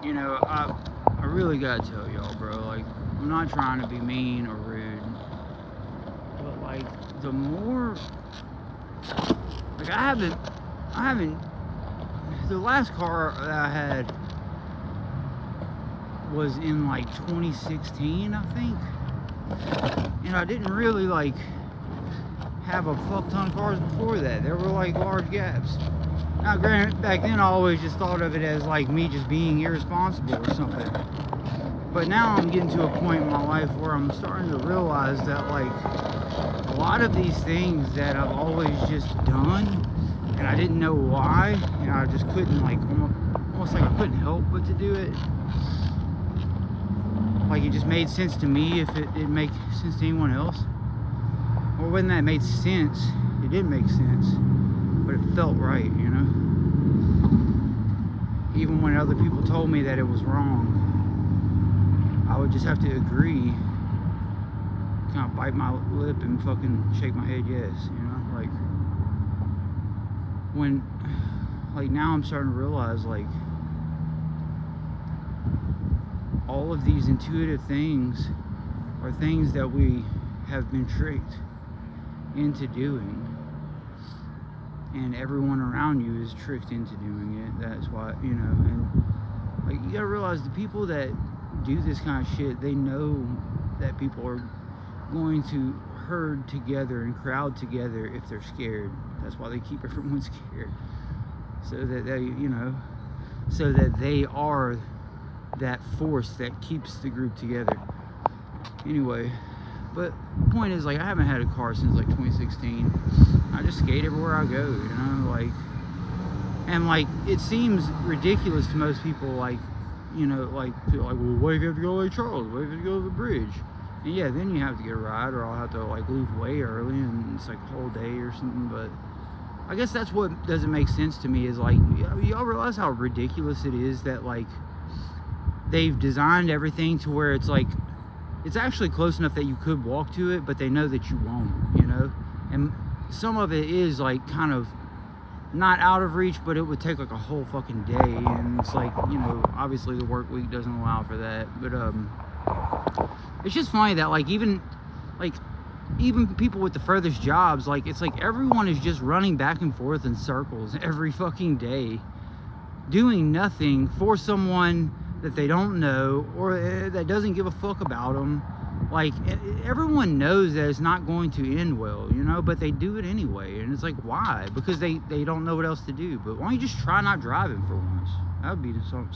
you know, I really gotta tell y'all, bro, like, I'm not trying to be mean or rude, but, like, the more, like, I haven't, the last car that I had was in, like, 2016, I think, and I didn't really, like, have a fuck ton of cars before that. There were, like, large gaps. Now, granted, back then I always just thought of it as like me just being irresponsible or something. But now I'm getting to a point in my life where I'm starting to realize that, like, a lot of these things that I've always just done, and I didn't know why, and I just couldn't, like, almost like I couldn't help but to do it. Like, it just made sense to me if it didn't make sense to anyone else. Or when that made sense, it did make sense. But it felt right, you know? Even when other people told me that it was wrong, I would just have to agree, kind of bite my lip and fucking shake my head yes, you know? Like, when, like, now I'm starting to realize, like, all of these intuitive things are things that we have been tricked into doing. And everyone around you is tricked into doing it. That's why, you know, and, like, you gotta realize the people that do this kind of shit, they know that people are going to herd together and crowd together if they're scared. That's why they keep everyone scared. So that they, you know, so that they are that force that keeps the group together. Anyway, but the point is, like, I haven't had a car since, like, 2016. I just skate everywhere I go, you know, like, and, like, it seems ridiculous to most people, like, you know, like, well, what if you have to go to Lake Charles? What if you have to go to the bridge? And yeah, then you have to get a ride, or I'll have to, like, leave way early, and it's like a whole day or something. But I guess that's what doesn't make sense to me, is, like, y'all realize how ridiculous it is that, like, they've designed everything to where it's, like, it's actually close enough that you could walk to it, but they know that you won't, you know? And some of it is, like, kind of not out of reach, but it would take, like, a whole fucking day, and it's like, you know, obviously the work week doesn't allow for that. But it's just funny that, like, even people with the furthest jobs, like, it's like everyone is just running back and forth in circles every fucking day, doing nothing for someone that they don't know, or that doesn't give a fuck about them. Like, everyone knows that it's not going to end well, you know, but they do it anyway. And it's like, why? Because they don't know what else to do. But why don't you just try not driving for once? That would be something.